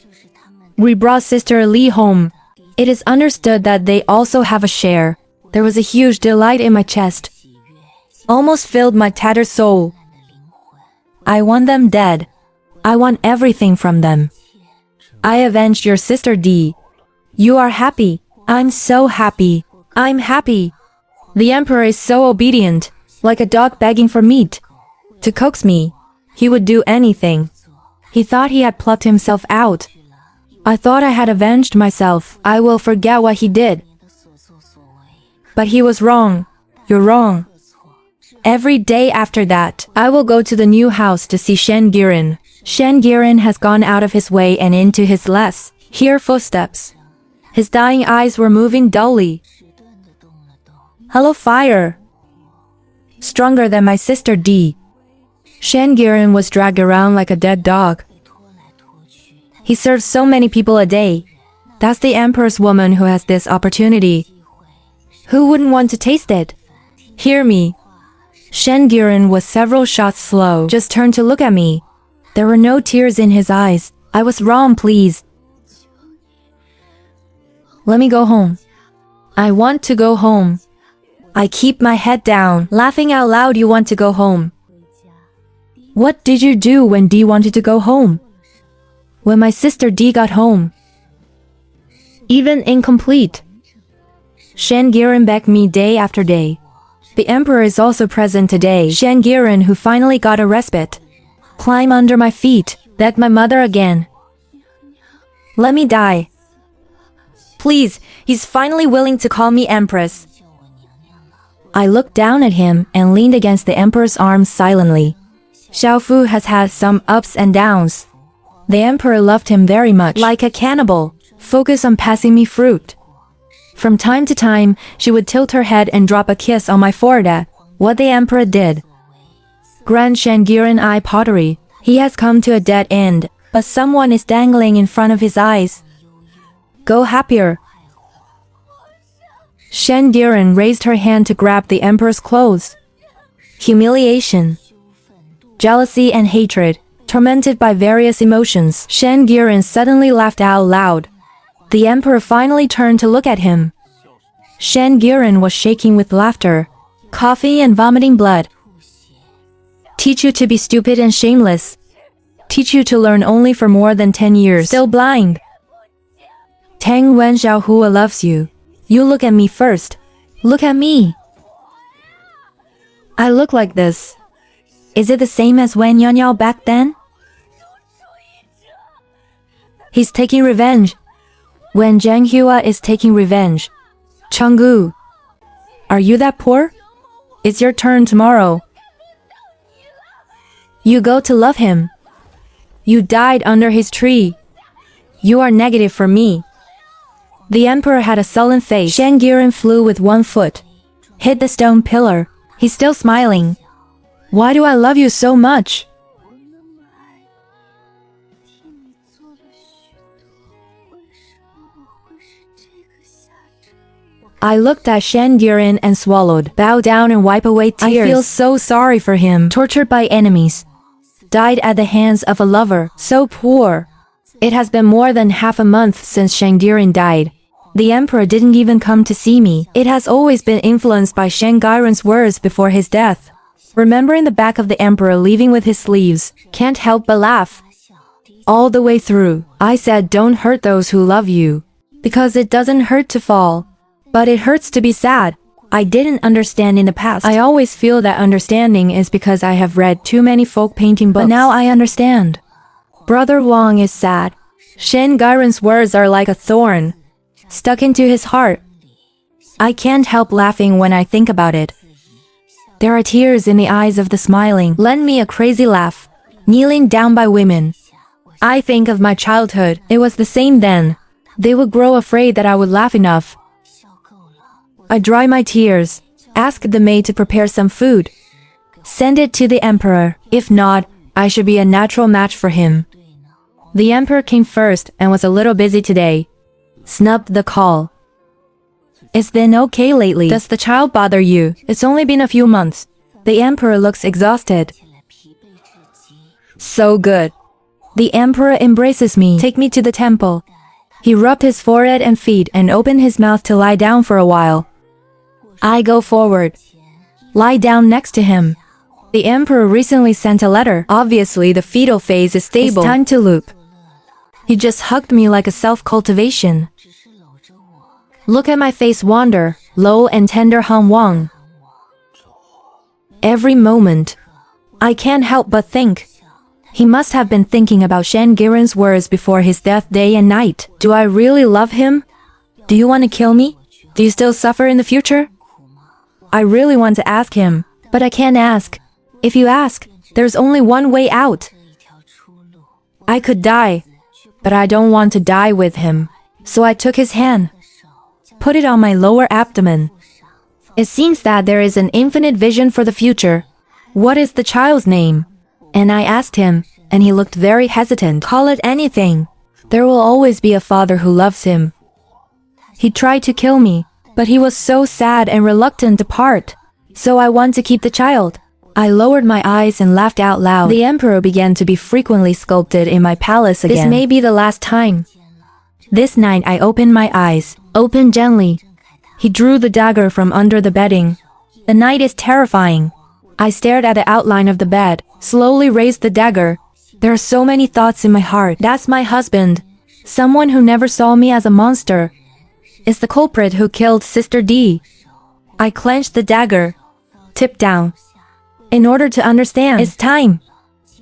We brought Sister Li home. It is understood that they also have a share. There was a huge delight in my chest. Almost filled my tattered soul. I want them dead. I want everything from them. I avenged your Sister D. You are happy. I'm so happy. I'm happy. The emperor is so obedient, like a dog begging for meat. To coax me, he would do anything. He thought he had plucked himself out. I thought I had avenged myself. I will forget what he did. But he was wrong. You're wrong. Every day after that, I will go to the new house to see Shen Gairen. Shen Gairen has gone out of his way and into his less. Hear footsteps. His dying eyes were moving dully. Hello, fire. Stronger than my Sister D. Shen Gairen was dragged around like a dead dog. He serves so many people a day. That's the emperor's woman who has this opportunity. Who wouldn't want to taste it? Hear me. Shen Gairen was several shots slow. Just turned to look at me. There were no tears in his eyes. I was wrong, please. Let me go home. I want to go home. I keep my head down, laughing out loud. You want to go home. What did you do when D wanted to go home? When my Sister D got home. Even incomplete. Shen Gairen begged me day after day. The emperor is also present today. Shen Gairen, who finally got a respite. Climb under my feet, begged my mother again. Let me die. Please, he's finally willing to call me Empress. I looked down at him and leaned against the emperor's arms silently. Xiaofu has had some ups and downs. The emperor loved him very much. Like a cannibal, focused on passing me fruit. From time to time, she would tilt her head and drop a kiss on my forehead, what the emperor did. Grand Shen Gairen eye pottery. He has come to a dead end, but someone is dangling in front of his eyes. Go happier. Shen Gairen raised her hand to grab the emperor's clothes. Humiliation, jealousy and hatred, tormented by various emotions. Shen Gairen suddenly laughed out loud. The emperor finally turned to look at him. Shen Gairen was shaking with laughter, coughing and vomiting blood. Teach you to be stupid and shameless. Teach you to learn only for more than 10 years. Still blind. Tang Wen Xiaohua loves you. You look at me first. Look at me. I look like this. Is it the same as Wen Yanyao back then? He's taking revenge. When Zhang Hua is taking revenge. Chenggu, are you that poor? It's your turn tomorrow. You go to love him. You died under his tree. You are negative for me. The emperor had a sullen face. Shen Giran flew with one foot. Hit the stone pillar. He's still smiling. Why do I love you so much? I looked at Shen Giran and swallowed. Bow down and wipe away tears. I feel so sorry for him. Tortured by enemies. Died at the hands of a lover. So poor. It has been more than half a month since Shen Giran died. The emperor didn't even come to see me. It has always been influenced by Shen Giran's words before his death. Remembering the back of the emperor leaving with his sleeves, can't help but laugh. All the way through, I said don't hurt those who love you. Because it doesn't hurt to fall. But it hurts to be sad. I didn't understand in the past. I always feel that understanding is because I have read too many folk painting books. But now I understand. Brother Wang is sad. Shen Giran's words are like a thorn. Stuck into his heart. I can't help laughing when I think about it. There are tears in the eyes of the smiling. Lend me a crazy laugh. Kneeling down by women. I think of my childhood. It was the same then. They would grow afraid that I would laugh enough. I dry my tears. Ask the maid to prepare some food. Send it to the emperor. If not, I should be a natural match for him. The emperor came first and was a little busy today. Snubbed the call. It's been okay lately. Does the child bother you? It's only been a few months. The emperor looks exhausted. So good. The emperor embraces me. Take me to the temple. He rubbed his forehead and feet and opened his mouth to lie down for a while. I go forward. Lie down next to him. The emperor recently sent a letter. Obviously, the fetal phase is stable. It's time to loop. He just hugged me like a self-cultivation. Look at my face wander, low and tender Han Wang. Every moment, I can't help but think. He must have been thinking about Shen Giran's words before his death day and night. Do I really love him? Do you want to kill me? Do you still suffer in the future? I really want to ask him, but I can't ask. If you ask, there's only one way out. I could die, but I don't want to die with him. So I took his hand. Put it on my lower abdomen. It seems that there is an infinite vision for the future. What is the child's name? And I asked him, and he looked very hesitant. Call it anything. There will always be a father who loves him. He tried to kill me, but he was so sad and reluctant to part. So I want to keep the child. I lowered my eyes and laughed out loud. The emperor began to be frequently sculpted in my palace again. This may be the last time. This night I opened my eyes. Opened gently. He drew the dagger from under the bedding. The night is terrifying. I stared at the outline of the bed, slowly raised the dagger. There are so many thoughts in my heart. That's my husband. Someone who never saw me as a monster. It's the culprit who killed Sister D. I clenched the dagger. Tipped down. In order to understand, it's time.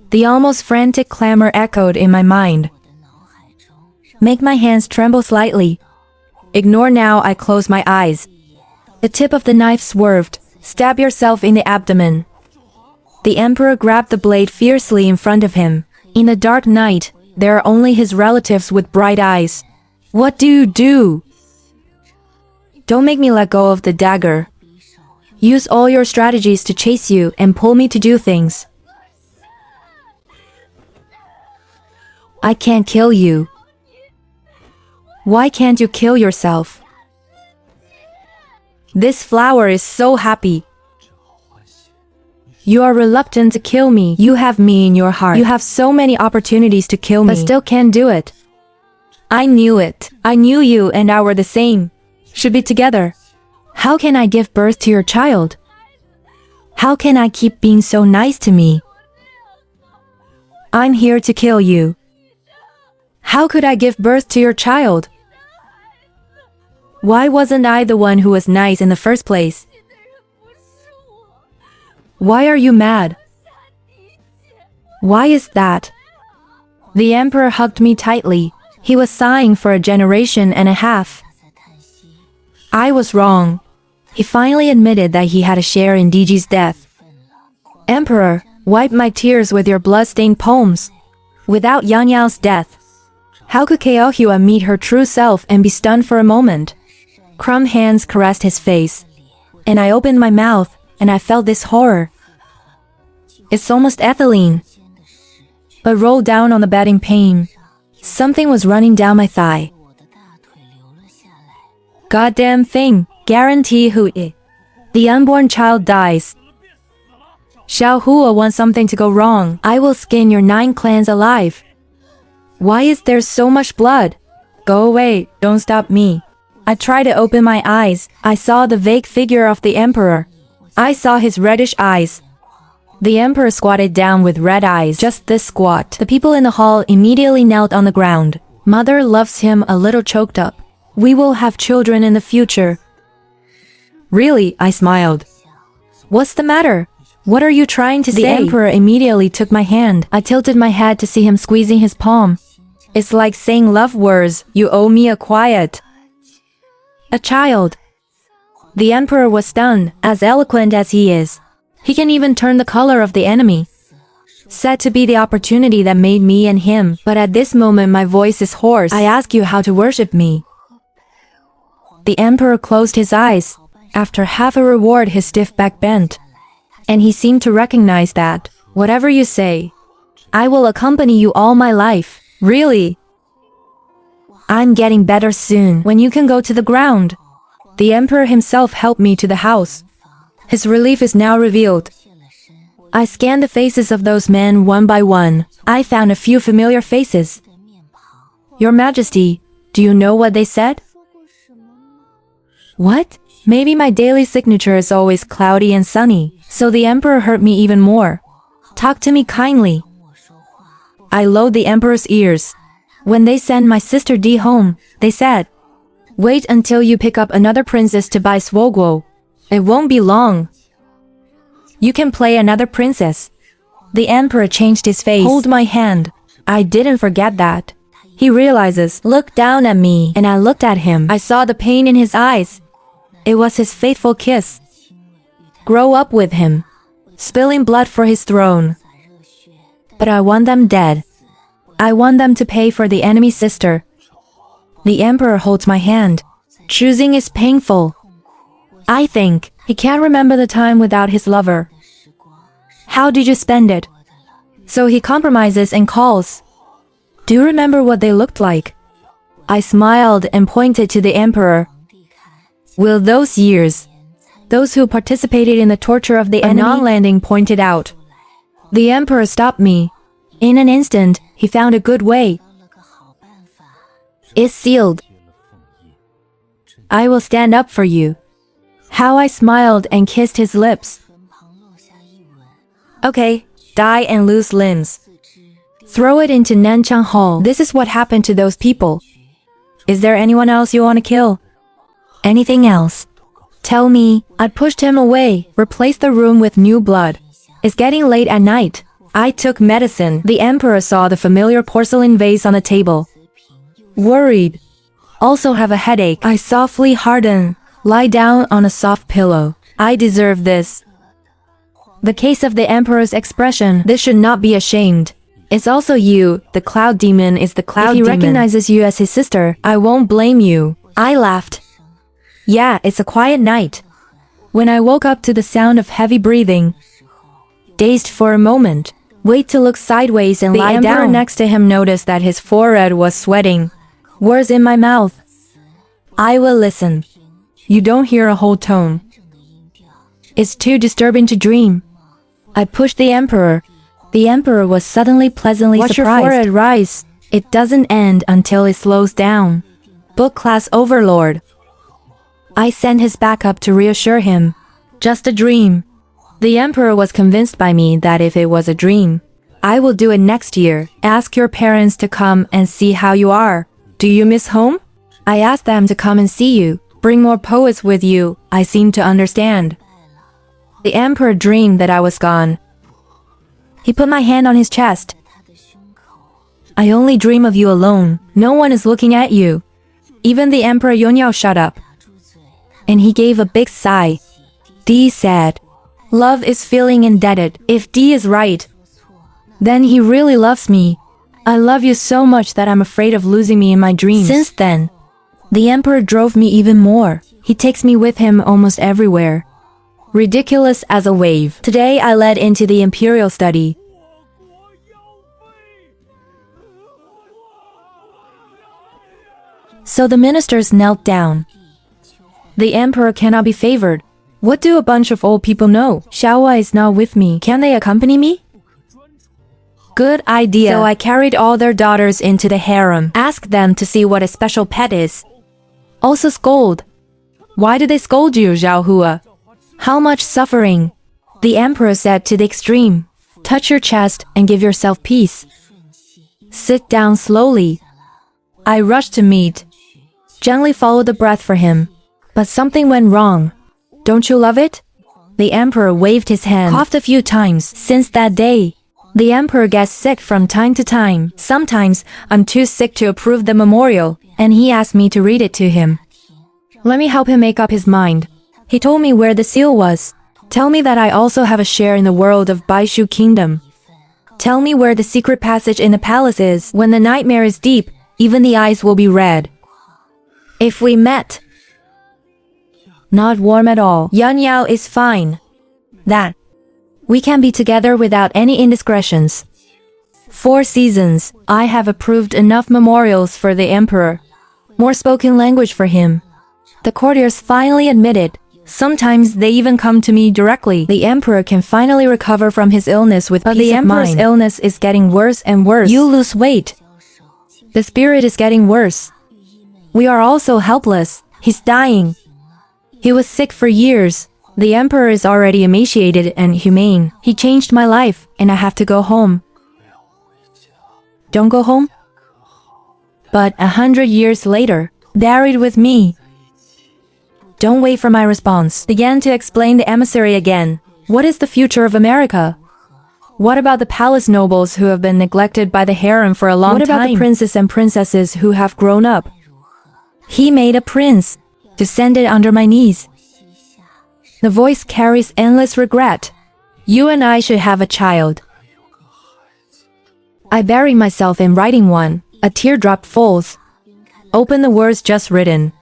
The almost frantic clamor echoed in my mind. Make my hands tremble slightly. Ignore now, I close my eyes. The tip of the knife swerved. Stab yourself in the abdomen. The emperor grabbed the blade fiercely in front of him. In the dark night, there are only his relatives with bright eyes. What do you do? Don't make me let go of the dagger. Use all your strategies to chase you and pull me to do things. I can't kill you. Why can't you kill yourself? This flower is so happy. You are reluctant to kill me. You have me in your heart. You have so many opportunities to kill me, but still can't do it. I knew it. I knew you and I were the same. Should be together. How can I give birth to your child? How can I keep being so nice to me? I'm here to kill you. How could I give birth to your child? Why wasn't I the one who was nice in the first place? Why are you mad? Why is that? The emperor hugged me tightly. He was sighing for a generation and a half. I was wrong. He finally admitted that he had a share in Diji's death. Emperor, wipe my tears with your blood-stained palms. Without Yang Yao's death, how could Keohua meet her true self and be stunned for a moment? Crumb hands caressed his face, and I opened my mouth, and I felt this horror. It's almost ethylene, but rolled down on the bed in pain. Something was running down my thigh. Goddamn thing, guarantee who it. The unborn child dies. Xiao Hua wants something to go wrong. I will skin your 9 clans alive. Why is there so much blood? Go away, don't stop me. I tried to open my eyes. I saw the vague figure of the emperor. I saw his reddish eyes. The emperor squatted down with red eyes, just this squat. The people in the hall immediately knelt on the ground. Mother loves him a little choked up. We will have children in the future. Really, I smiled. What's the matter? What are you trying to say? The emperor immediately took my hand. I tilted my head to see him squeezing his palm. It's like saying love words. You owe me a quiet. A child. The emperor was stunned, as eloquent as he is. He can even turn the color of the enemy. Said to be the opportunity that made me and him, but at this moment my voice is hoarse. I ask you how to worship me. The emperor closed his eyes. After half a reward, his stiff back bent. And he seemed to recognize that. Whatever you say, I will accompany you all my life. Really? I'm getting better soon. When you can go to the ground. The emperor himself helped me to the house. His relief is now revealed. I scanned the faces of those men one by one. I found a few familiar faces. Your Majesty, do you know what they said? What? Maybe my daily signature is always cloudy and sunny, so the emperor hurt me even more. Talk to me kindly. I lowered the emperor's ears. When they sent my sister Di home, they said, wait until you pick up another princess to buy Swoguo. It won't be long. You can play another princess. The emperor changed his face. Hold my hand. I didn't forget that. He realizes. Look down at me. And I looked at him. I saw the pain in his eyes. It was his faithful kiss. Grow up with him. Spilling blood for his throne. But I want them dead. I want them to pay for the enemy sister. The emperor holds my hand. Choosing is painful. I think he can't remember the time without his lover. How did you spend it? So he compromises and calls. Do you remember what they looked like? I smiled and pointed to the emperor. Will those years, those who participated in the torture of the enemy, non-landing pointed out. The emperor stopped me. In an instant, he found a good way. It's sealed. I will stand up for you. How I smiled and kissed his lips. Okay, die and lose limbs. Throw it into Nanchang Hall. This is what happened to those people. Is there anyone else you want to kill? Anything else? Tell me. I pushed him away, replaced the room with new blood. It's getting late at night. I took medicine. The emperor saw the familiar porcelain vase on the table. Worried. Also have a headache. I softly harden. Lie down on a soft pillow. I deserve this. The case of the emperor's expression. This should not be ashamed. It's also you. The cloud demon is the cloud demon. If he recognizes you as his sister, I won't blame you. I laughed. Yeah, it's a quiet night. When I woke up to the sound of heavy breathing, dazed for a moment, wait to look sideways and lie down. The emperor next to him noticed that his forehead was sweating. Words in my mouth. I will listen. You don't hear a whole tone. It's too disturbing to dream. I pushed the emperor. The emperor was suddenly pleasantly surprised. Watch your forehead rise. It doesn't end until it slows down. Book class overlord. I sent his back up to reassure him. Just a dream. The emperor was convinced by me that if it was a dream, I will do it next year. Ask your parents to come and see how you are. Do you miss home? I asked them to come and see you. Bring more poets with you. I seem to understand. The emperor dreamed that I was gone. He put my hand on his chest. I only dream of you alone. No one is looking at you. Even the Emperor Yonyao shut up. And he gave a big sigh. D said, love is feeling indebted. If D is right, then he really loves me. I love you so much that I'm afraid of losing me in my dreams. Since then, the Emperor drove me even more. He takes me with him almost everywhere. Ridiculous as a wave. Today I led into the imperial study. So the ministers knelt down. The emperor cannot be favored. What do a bunch of old people know? Xiaohua is not with me. Can they accompany me? Good idea. So I carried all their daughters into the harem. Ask them to see what a special pet is. Also scold. Why did they scold you, Xiaohua? How much suffering? The emperor said to the extreme. Touch your chest and give yourself peace. Sit down slowly. I rushed to meet. Gently followed the breath for him. But something went wrong. Don't you love it? The emperor waved his hand, coughed a few times. Since that day, the emperor gets sick from time to time. Sometimes, I'm too sick to approve the memorial, and he asked me to read it to him. Let me help him make up his mind. He told me where the seal was. Tell me that I also have a share in the world of Baishu Kingdom. Tell me where the secret passage in the palace is. When the nightmare is deep, even the eyes will be red. If we met. Not warm at all. Yunyao is fine. That. We can be together without any indiscretions. 4 seasons, I have approved enough memorials for the emperor. More spoken language for him. The courtiers finally admitted. Sometimes they even come to me directly. The emperor can finally recover from his illness with peace of mind. But the emperor's illness is getting worse and worse. You lose weight. The spirit is getting worse. We are also helpless. He's dying. He was sick for years. The emperor is already emaciated and humane. He changed my life, and I have to go home. Don't go home? But 100 years later, buried with me. Don't wait for my response. Began to explain the emissary again. What is the future of America? What about the palace nobles who have been neglected by the harem for a long time? What about the princes and princesses who have grown up? He made a prince to send it under my knees. The voice carries endless regret. You and I should have a child. I bury myself in writing one. A teardrop falls. Open the words just written.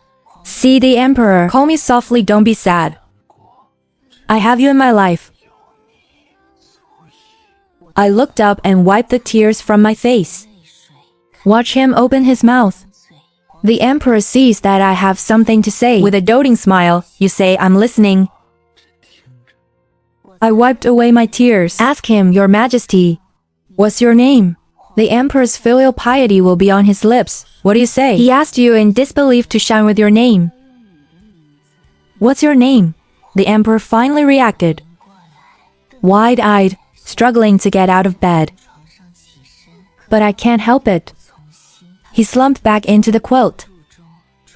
See the emperor. Call me softly, don't be sad. I have you in my life. I looked up and wiped the tears from my face. Watch him open his mouth. The emperor sees that I have something to say. With a doting smile, you say, I'm listening. I wiped away my tears. Ask him, Your Majesty. What's your name? The emperor's filial piety will be on his lips. What do you say? He asked you in disbelief to shine with your name. What's your name? The emperor finally reacted. Wide-eyed, struggling to get out of bed. But I can't help it. He slumped back into the quilt,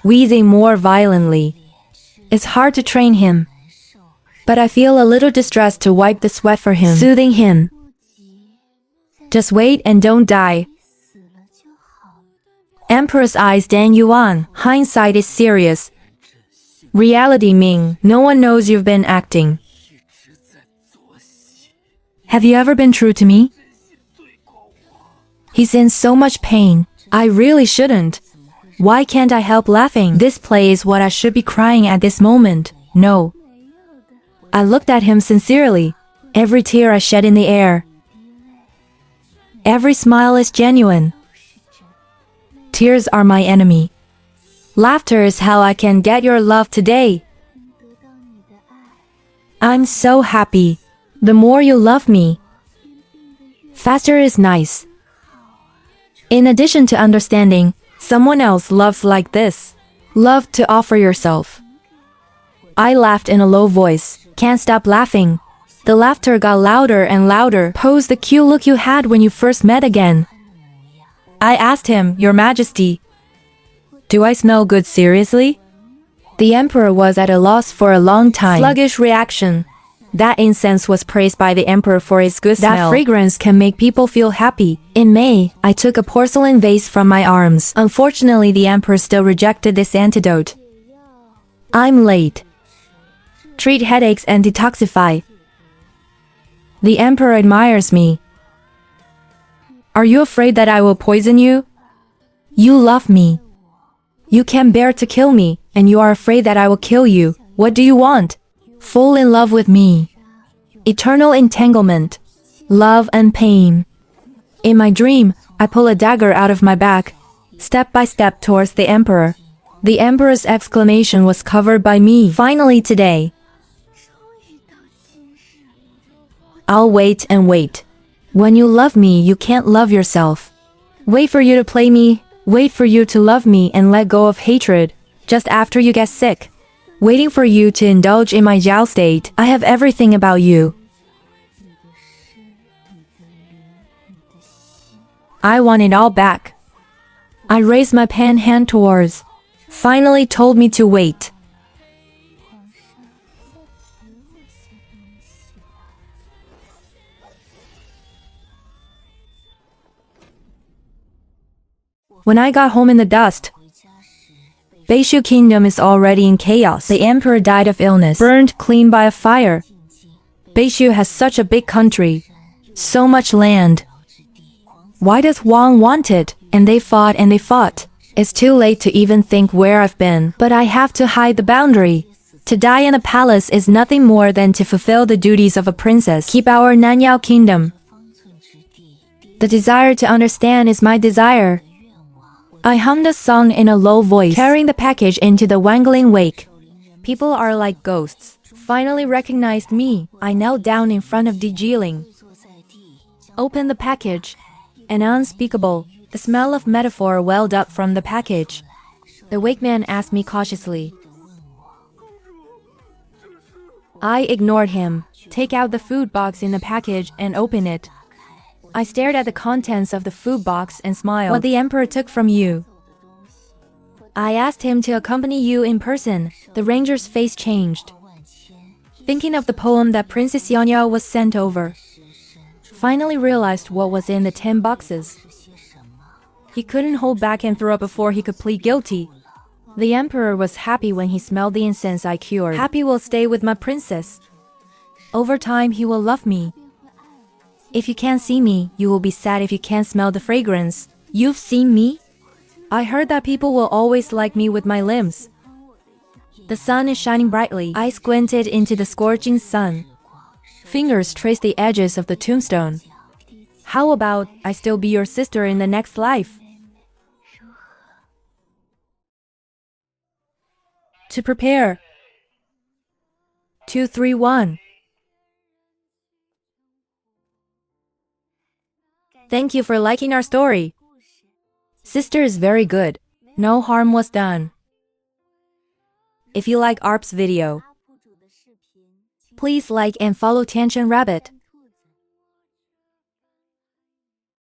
wheezing more violently. It's hard to train him, but I feel a little distressed to wipe the sweat for him, soothing him. Just wait and don't die. Emperor's eyes Dan Yuan. Hindsight is serious. Reality Ming. No one knows you've been acting. Have you ever been true to me? He's in so much pain. I really shouldn't. Why can't I help laughing? This play is what I should be crying at this moment. No. I looked at him sincerely. Every tear I shed in the air. Every smile is genuine. Tears are my enemy. Laughter is how I can get your love today. I'm so happy. The more you love me, faster is nice. In addition to understanding, someone else loves like this. Love to offer yourself. I laughed in a low voice. Can't stop laughing. The laughter got louder and louder. Pose the cute look you had when you first met again. I asked him, Your Majesty, do I smell good seriously? The emperor was at a loss for a long time. Sluggish reaction. That incense was praised by the emperor for its good smell. That fragrance can make people feel happy. In May, I took a porcelain vase from my arms. Unfortunately, the emperor still rejected this antidote. I'm late. Treat headaches and detoxify. The emperor admires me. Are you afraid that I will poison you? You love me. You can bear to kill me, and you are afraid that I will kill you. What do you want? Fall in love with me. Eternal entanglement. Love and pain. In my dream, I pull a dagger out of my back, step by step towards the emperor. The emperor's exclamation was covered by me. Finally today. I'll wait and wait. When you love me, you can't love yourself. Wait for you to play me, wait for you to love me and let go of hatred, just after you get sick. Waiting for you to indulge in my Jiao state. I have everything about you. I want it all back. I raised my pen hand towards. Finally told me to wait. When I got home in the dust, Beishu Kingdom is already in chaos. The emperor died of illness, burned clean by a fire. Beishu has such a big country, so much land. Why does Wang want it? And they fought and they fought. It's too late to even think where I've been, but I have to hide the boundary. To die in a palace is nothing more than to fulfill the duties of a princess. Keep our Nanyao Kingdom. The desire to understand is my desire. I hummed a song in a low voice, carrying the package into the Wangling wake. People are like ghosts. Finally recognized me. I knelt down in front of Di Jiling. Opened the package. An unspeakable, the smell of metaphor welled up from the package. The wake man asked me cautiously. I ignored him. Take out the food box in the package and open it. I stared at the contents of the food box and smiled. What the emperor took from you. I asked him to accompany you in person. The ranger's face changed. Thinking of the poem that Princess Yanya was sent over. Finally realized what was in the 10 boxes. He couldn't hold back and throw up before he could plead guilty. The emperor was happy when he smelled the incense I cured. Happy will stay with my princess. Over time he will love me. If you can't see me, you will be sad if you can't smell the fragrance. You've seen me? I heard that people will always like me with my limbs. The sun is shining brightly. I squinted into the scorching sun. Fingers traced the edges of the tombstone. How about I still be your sister in the next life? To prepare. 2, 3, 1. Thank you for liking our story. Sister is very good. No harm was done. If you like ARP's video, please like and follow Tianchen Rabbit.